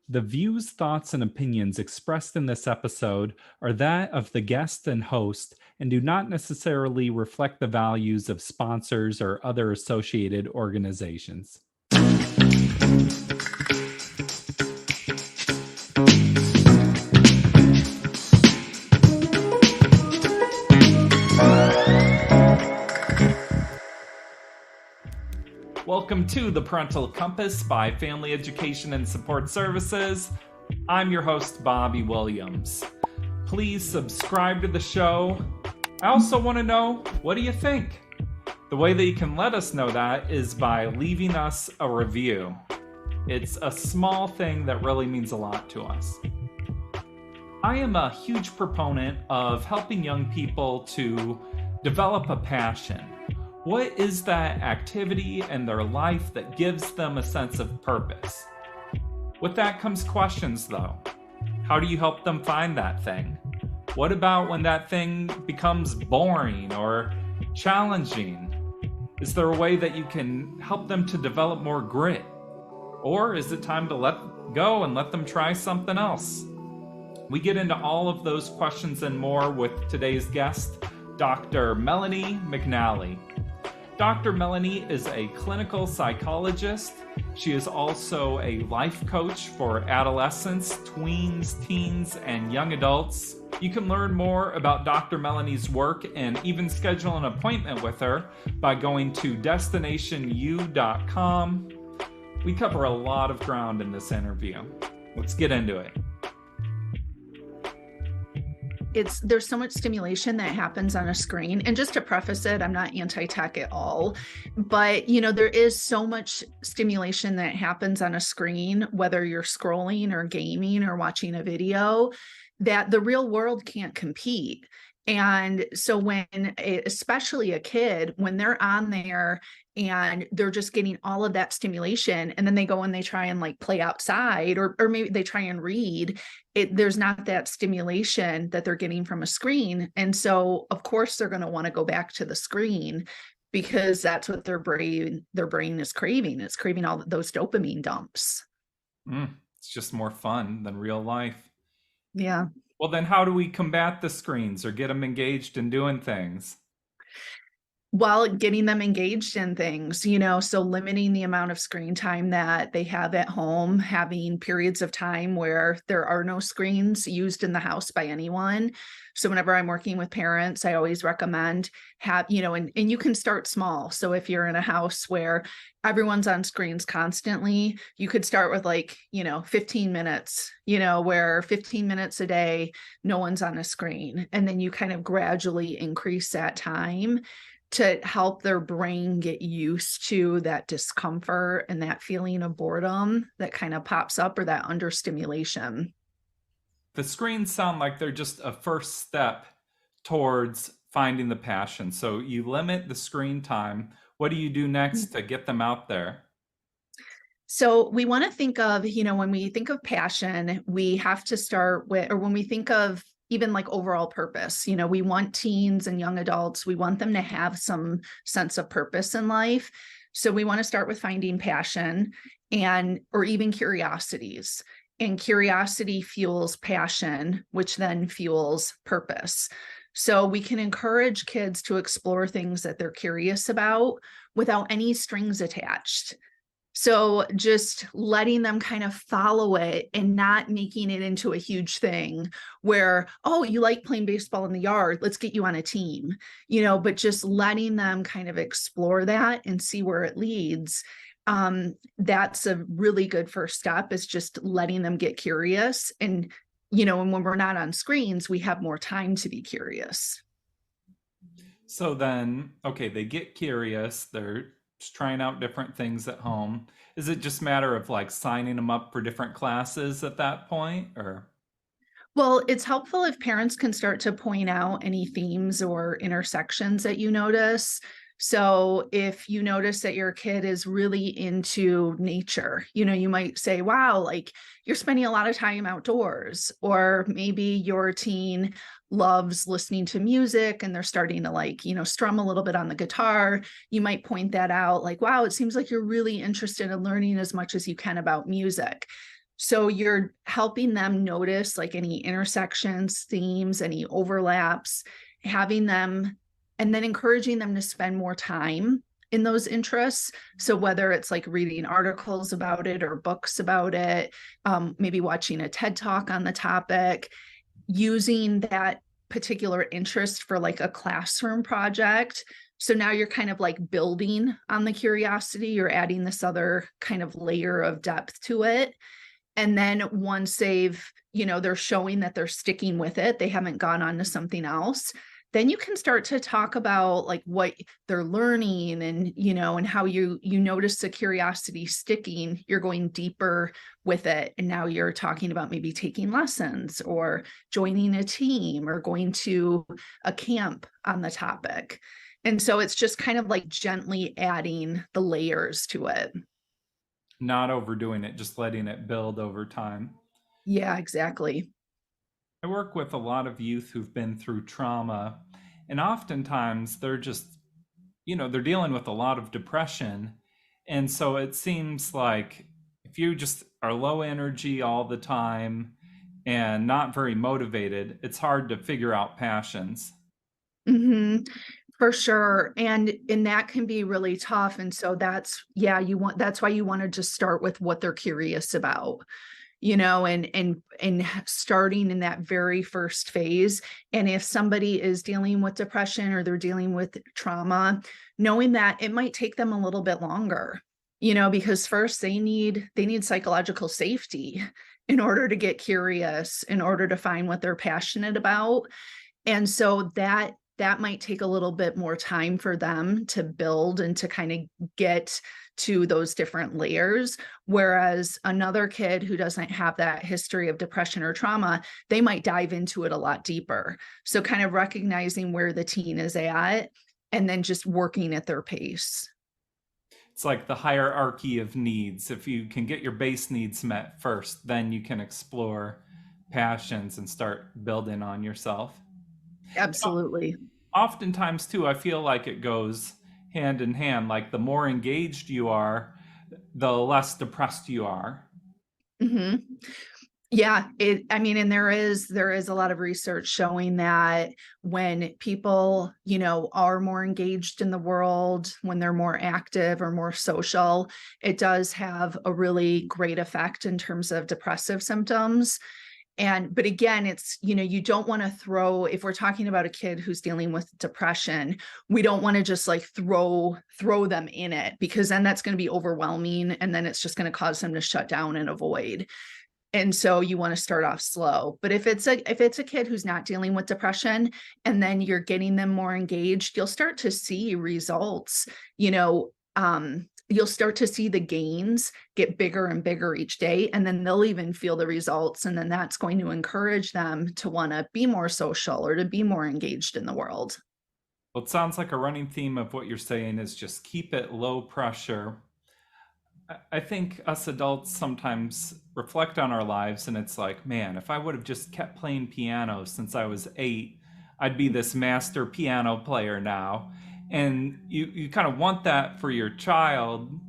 The views, thoughts, and opinions expressed in this episode are that of the guest and host and do not necessarily reflect the values of sponsors or other associated organizations. Welcome to the Parental Compass by Family Education and Support Services. I'm your host, Bobby Williams. Please subscribe to the show. I also want to know, what do you think? The way that you can let us know that is by leaving us a review. It's a small thing that really means a lot to us. I am a huge proponent of helping young people to develop a passion. What is that activity in their life that gives them a sense of purpose? With that comes questions, though. How do you help them find that thing? What about when that thing becomes boring or challenging? Is there a way that you can help them to develop more grit? Or is it time to let go and let them try something else? We get into all of those questions and more with today's guest, Dr. Melanie McNally. Dr. Melanie is a clinical psychologist. She is also a life coach for adolescents, tweens, teens, and young adults. You can learn more about Dr. Melanie's work and even schedule an appointment with her by going to destinationu.com. We cover a lot of ground in this interview. Let's get into it. There's so much stimulation that happens on a screen. And just to preface it, I'm not anti-tech at all, but there is so much stimulation that happens on a screen, whether you're scrolling or gaming or watching a video, that the real world can't compete. And so especially a kid, when they're on there and they're just getting all of that stimulation, and then they go and they try and play outside, or maybe they try and read, there's not that stimulation that they're getting from a screen. And so of course they're going to want to go back to the screen because that's what their brain is craving. It's craving all those dopamine dumps. It's just more fun than real life. Yeah. Well, then how do we combat the screens or get them engaged in doing things? Well, getting them engaged in things, so limiting the amount of screen time that they have at home, having periods of time where there are no screens used in the house by anyone. So whenever I'm working with parents, I always recommend and you can start small. So if you're in a house where everyone's on screens constantly, you could start with 15 minutes, where 15 minutes a day, no one's on a screen. And then you kind of gradually increase that time to help their brain get used to that discomfort and that feeling of boredom that kind of pops up, or that understimulation. The screens sound like they're just a first step towards finding the passion. So you limit the screen time. What do you do next to get them out there? So we want to think of, when we think of passion, we have to start with, or when we think of even overall purpose, we want teens and young adults, we want them to have some sense of purpose in life. So we want to start with finding passion or even curiosities. And curiosity fuels passion, which then fuels purpose. So we can encourage kids to explore things that they're curious about without any strings attached. So just letting them kind of follow it and not making it into a huge thing where, oh, you like playing baseball in the yard, let's get you on a team, but just letting them kind of explore that and see where it leads. That's a really good first step, is just letting them get curious. And, and when we're not on screens, we have more time to be curious. So then, okay, they get curious. They're just trying out different things at home. Is it just a matter of signing them up for different classes at that point, or? Well, it's helpful if parents can start to point out any themes or intersections that you notice. So if you notice that your kid is really into nature, you might say, wow, you're spending a lot of time outdoors. Or maybe your teen loves listening to music and they're starting to strum a little bit on the guitar. You might point that out, wow, it seems like you're really interested in learning as much as you can about music. So you're helping them notice like any intersections, themes, any overlaps, having them, and then encouraging them to spend more time in those interests. So whether it's like reading articles about it or books about it, maybe watching a TED Talk on the topic, using that particular interest for like a classroom project. So now you're kind of like building on the curiosity, you're adding this other kind of layer of depth to it. And then once they're showing that they're sticking with it, they haven't gone on to something else, then you can start to talk about like what they're learning and how you notice the curiosity sticking, you're going deeper with it. And now you're talking about maybe taking lessons or joining a team or going to a camp on the topic. And so it's just kind of like gently adding the layers to it. Not overdoing it, just letting it build over time. Yeah, exactly. I work with a lot of youth who've been through trauma, and oftentimes they're just, they're dealing with a lot of depression. And so it seems like if you just are low energy all the time and not very motivated, it's hard to figure out passions. Hmm. For sure. And that can be really tough. And so that's why you want to just start with what they're curious about, and starting in that very first phase. And if somebody is dealing with depression or they're dealing with trauma, knowing that it might take them a little bit longer, because first they need psychological safety in order to get curious, in order to find what they're passionate about. And so that might take a little bit more time for them to build and to kind of get to those different layers. Whereas another kid who doesn't have that history of depression or trauma, they might dive into it a lot deeper. So kind of recognizing where the teen is at and then just working at their pace. It's like the hierarchy of needs. If you can get your base needs met first, then you can explore passions and start building on yourself. Absolutely. Oftentimes, too, I feel like it goes hand in hand. Like the more engaged you are, the less depressed you are. Hmm. Yeah, and there is a lot of research showing that when people, are more engaged in the world, when they're more active or more social, it does have a really great effect in terms of depressive symptoms. But again, it's, you don't want to if we're talking about a kid who's dealing with depression, we don't want to just like throw them in it, because then that's going to be overwhelming. And then it's just going to cause them to shut down and avoid. And so you want to start off slow. But if it's a kid who's not dealing with depression, and then you're getting them more engaged, you'll start to see results. You'll start to see the gains get bigger and bigger each day, and then they'll even feel the results. And then that's going to encourage them to want to be more social or to be more engaged in the world. Well, it sounds like a running theme of what you're saying is just keep it low pressure. I think us adults sometimes reflect on our lives and it's like, man, if I would have just kept playing piano since I was 8, I'd be this master piano player now. And you kind of want that for your child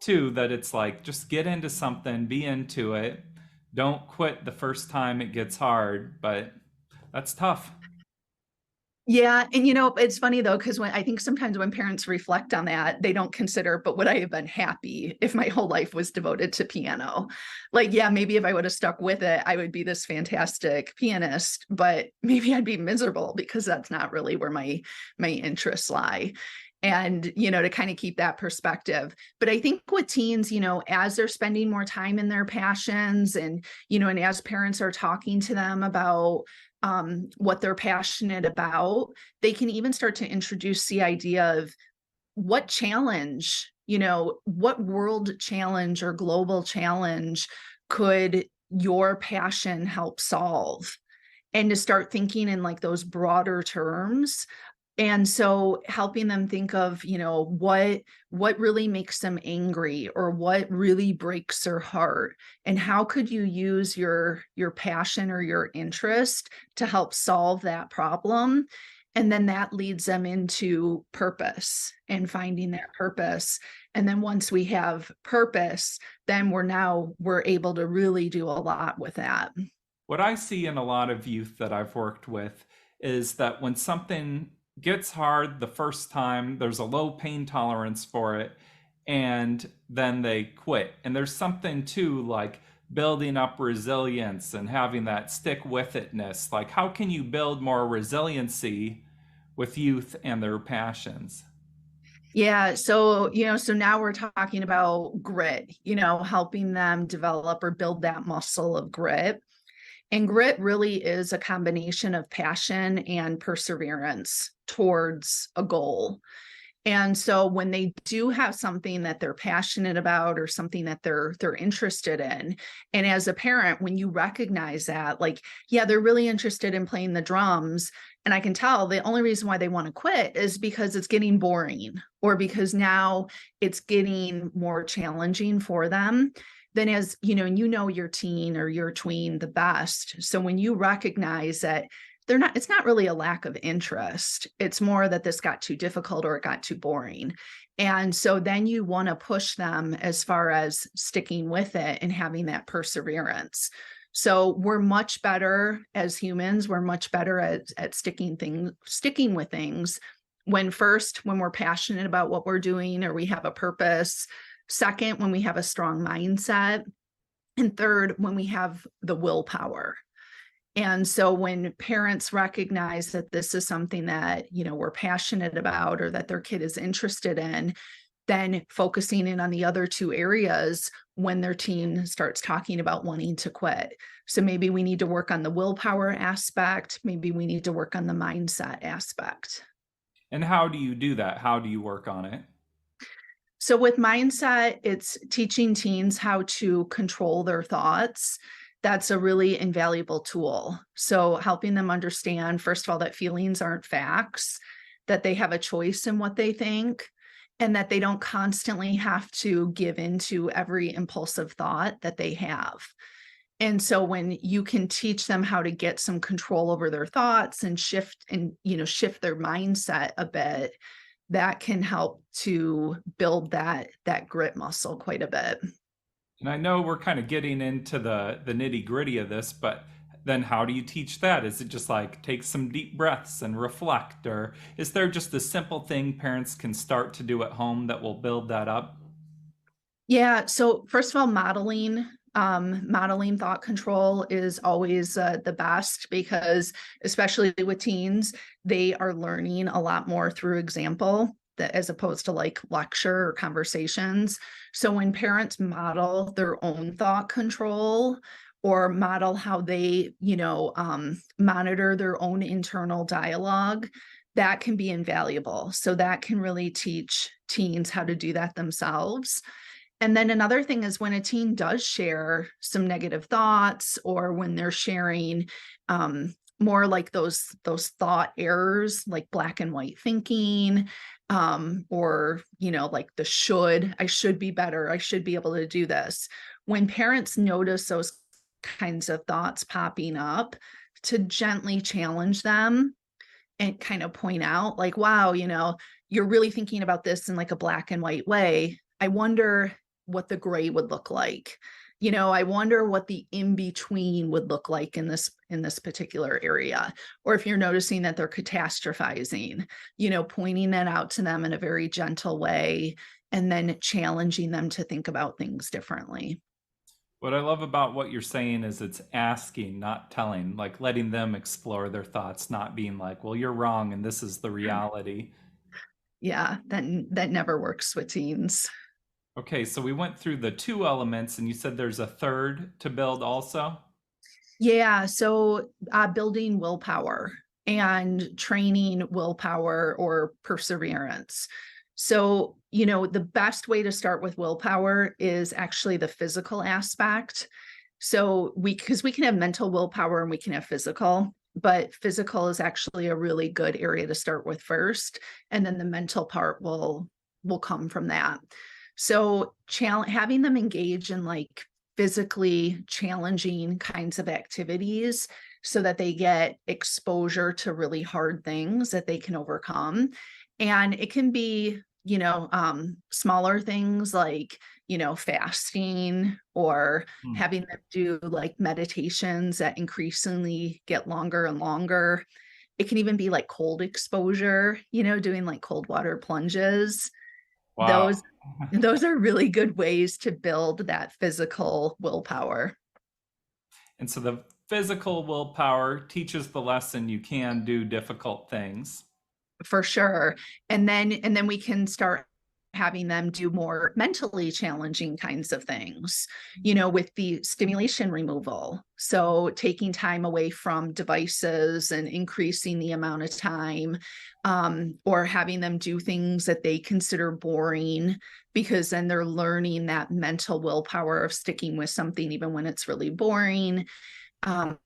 too, that it's like, just get into something, be into it. Don't quit the first time it gets hard, but that's tough. Yeah. And it's funny though, because I think sometimes when parents reflect on that, they don't consider, but would I have been happy if my whole life was devoted to piano? Like, yeah, maybe if I would have stuck with it, I would be this fantastic pianist, but maybe I'd be miserable because that's not really where my interests lie. And, to kind of keep that perspective. But I think with teens, as they're spending more time in their passions and as parents are talking to them about what they're passionate about, they can even start to introduce the idea of what challenge, what world challenge or global challenge could your passion help solve? And to start thinking in like those broader terms. And so helping them think of, what really makes them angry or what really breaks their heart, and how could you use your passion or your interest to help solve that problem? And then that leads them into purpose and finding that purpose. And then once we have purpose, then we're able to really do a lot with that. What I see in a lot of youth that I've worked with is that when something gets hard the first time, there's a low pain tolerance for it, and then they quit. And there's something too, like building up resilience and having that stick with itness. Like, how can you build more resiliency with youth and their passions? Yeah. So, so now we're talking about grit, helping them develop or build that muscle of grit. And grit really is a combination of passion and perseverance towards a goal. And so when they do have something that they're passionate about or something that they're interested in, and as a parent, when you recognize that, like, yeah, they're really interested in playing the drums, and I can tell the only reason why they want to quit is because it's getting boring or because now it's getting more challenging for them. Then as and your teen or your tween the best. So when you recognize that it's not really a lack of interest. It's more that this got too difficult or it got too boring. And so then you want to push them as far as sticking with it and having that perseverance. So we're much better as humans. We're much better at sticking with things when we're passionate about what we're doing or we have a purpose. Second, when we have a strong mindset. And third, when we have the willpower. And so when parents recognize that this is something that, we're passionate about or that their kid is interested in, then focusing in on the other two areas when their teen starts talking about wanting to quit. So maybe we need to work on the willpower aspect. Maybe we need to work on the mindset aspect. And how do you do that? How do you work on it? So with mindset, it's teaching teens how to control their thoughts. That's a really invaluable tool. So helping them understand, first of all, that feelings aren't facts, that they have a choice in what they think, and that they don't constantly have to give into every impulsive thought that they have. And so when you can teach them how to get some control over their thoughts and shift their mindset a bit, that can help to build that grit muscle quite a bit. And I know we're kind of getting into the nitty gritty of this, but then how do you teach that? Is it just like take some deep breaths and reflect? Or is there just a simple thing parents can start to do at home that will build that up? Yeah. So first of all, modeling thought control is always the best because especially with teens, they are learning a lot more through example that as opposed to like lecture or conversations. So when parents model their own thought control or model how they, monitor their own internal dialogue, that can be invaluable. So that can really teach teens how to do that themselves. And then another thing is when a teen does share some negative thoughts or when they're sharing more like those thought errors, like black and white thinking, or, like I should be better. I should be able to do this. When parents notice those kinds of thoughts popping up, to gently challenge them and kind of point out like, wow, you're really thinking about this in like a black and white way. I wonder what the gray would look like. I wonder what the in-between would look like in this particular area. Or if you're noticing that they're catastrophizing, pointing that out to them in a very gentle way, and then challenging them to think about things differently. What I love about what you're saying is it's asking, not telling, like letting them explore their thoughts, not being like, well, you're wrong and this is the reality. Yeah, that never works with teens. Okay, so we went through the two elements and you said there's a third to build also? Yeah, so building willpower and training willpower or perseverance. So, the best way to start with willpower is actually the physical aspect. So because we can have mental willpower and we can have physical, but physical is actually a really good area to start with first. And then the mental part will come from that. So having them engage in like physically challenging kinds of activities so that they get exposure to really hard things that they can overcome. And it can be, smaller things like, fasting, or Hmm. having them do like meditations that increasingly get longer and longer. It can even be like cold exposure, doing like cold water plunges. Wow. Those are really good ways to build that physical willpower. And so the physical willpower teaches the lesson you can do difficult things. For sure. And then we can start having them do more mentally challenging kinds of things, with the stimulation removal. So taking time away from devices and increasing the amount of time, or having them do things that they consider boring, because then they're learning that mental willpower of sticking with something even when it's really boring. um,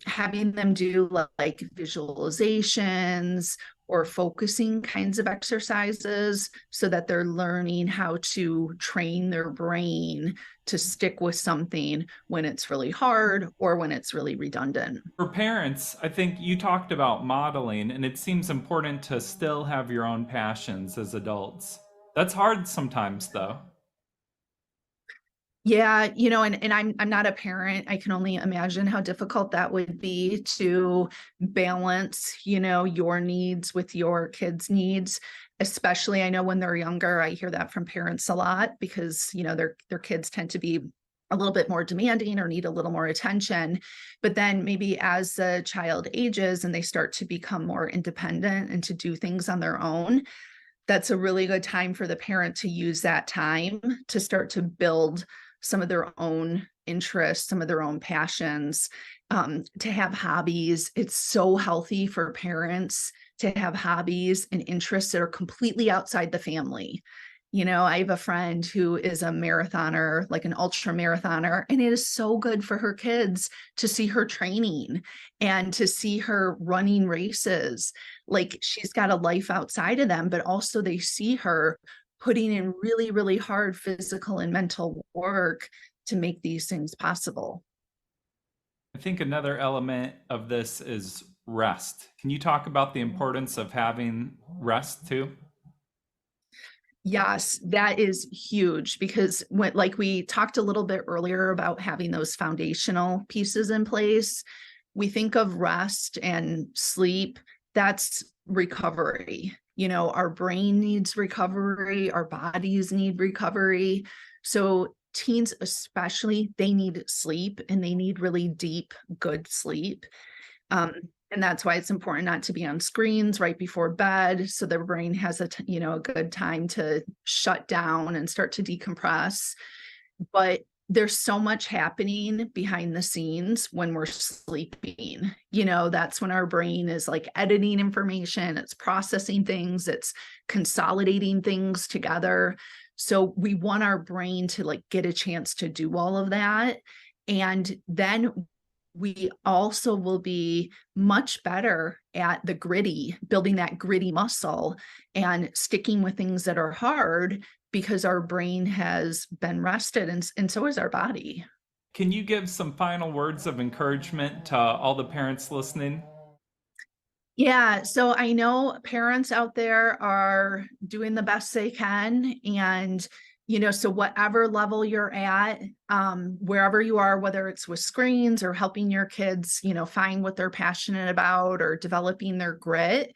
Having them do like visualizations or focusing kinds of exercises so that they're learning how to train their brain to stick with something when it's really hard or when it's really redundant. For parents, I think you talked about modeling, and it seems important to still have your own passions as adults. That's hard sometimes, though. Yeah, and I'm not a parent. I can only imagine how difficult that would be to balance, your needs with your kids' needs. Especially, I know when they're younger, I hear that from parents a lot because, their kids tend to be a little bit more demanding or need a little more attention. But then maybe as the child ages and they start to become more independent and to do things on their own, that's a really good time for the parent to use that time to start to build some of their own interests, some of their own passions, to have hobbies. It's so healthy for parents to have hobbies and interests that are completely outside the family. I have a friend who is a marathoner, like an ultra marathoner, and it is so good for her kids to see her training and to see her running races. Like, she's got a life outside of them, but also they see her putting in really, really hard physical and mental work to make these things possible. I think another element of this is rest. Can you talk about the importance of having rest too? Yes, that is huge because like we talked a little bit earlier about having those foundational pieces in place, we think of rest and sleep, that's recovery. Our brain needs recovery, our bodies need recovery. So teens especially, they need sleep, and they need really deep, good sleep. Um, and that's why it's important not to be on screens right before bed, so their brain has a good time to shut down and start to decompress. But there's so much happening behind the scenes when we're sleeping. That's when our brain is like editing information, it's processing things, it's consolidating things together. So we want our brain to like get a chance to do all of that. And then we also will be much better at building that gritty muscle and sticking with things that are hard because our brain has been rested, and so is our body. Can you give some final words of encouragement to all the parents listening? Yeah, so I know parents out there are doing the best they can. And, so whatever level you're at, wherever you are, whether it's with screens or helping your kids, find what they're passionate about or developing their grit,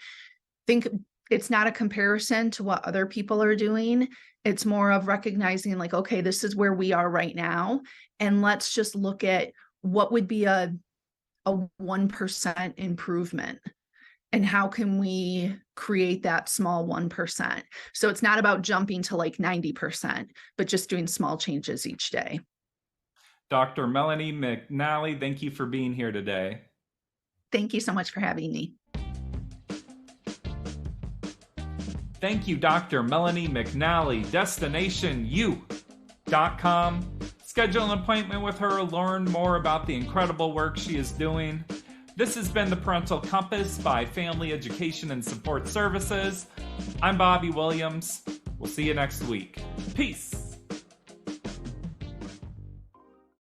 think it's not a comparison to what other people are doing. It's more of recognizing like, okay, this is where we are right now. And let's just look at what would be a 1% improvement, and how can we create that small 1%. So it's not about jumping to like 90%, but just doing small changes each day. Dr. Melanie McNally, thank you for being here today. Thank you so much for having me. Thank you, Dr. Melanie McNally, DestinationU.com. Schedule an appointment with her, learn more about the incredible work she is doing. This has been the Parental Compass by Family Education and Support Services. I'm Bobby Williams. We'll see you next week. Peace.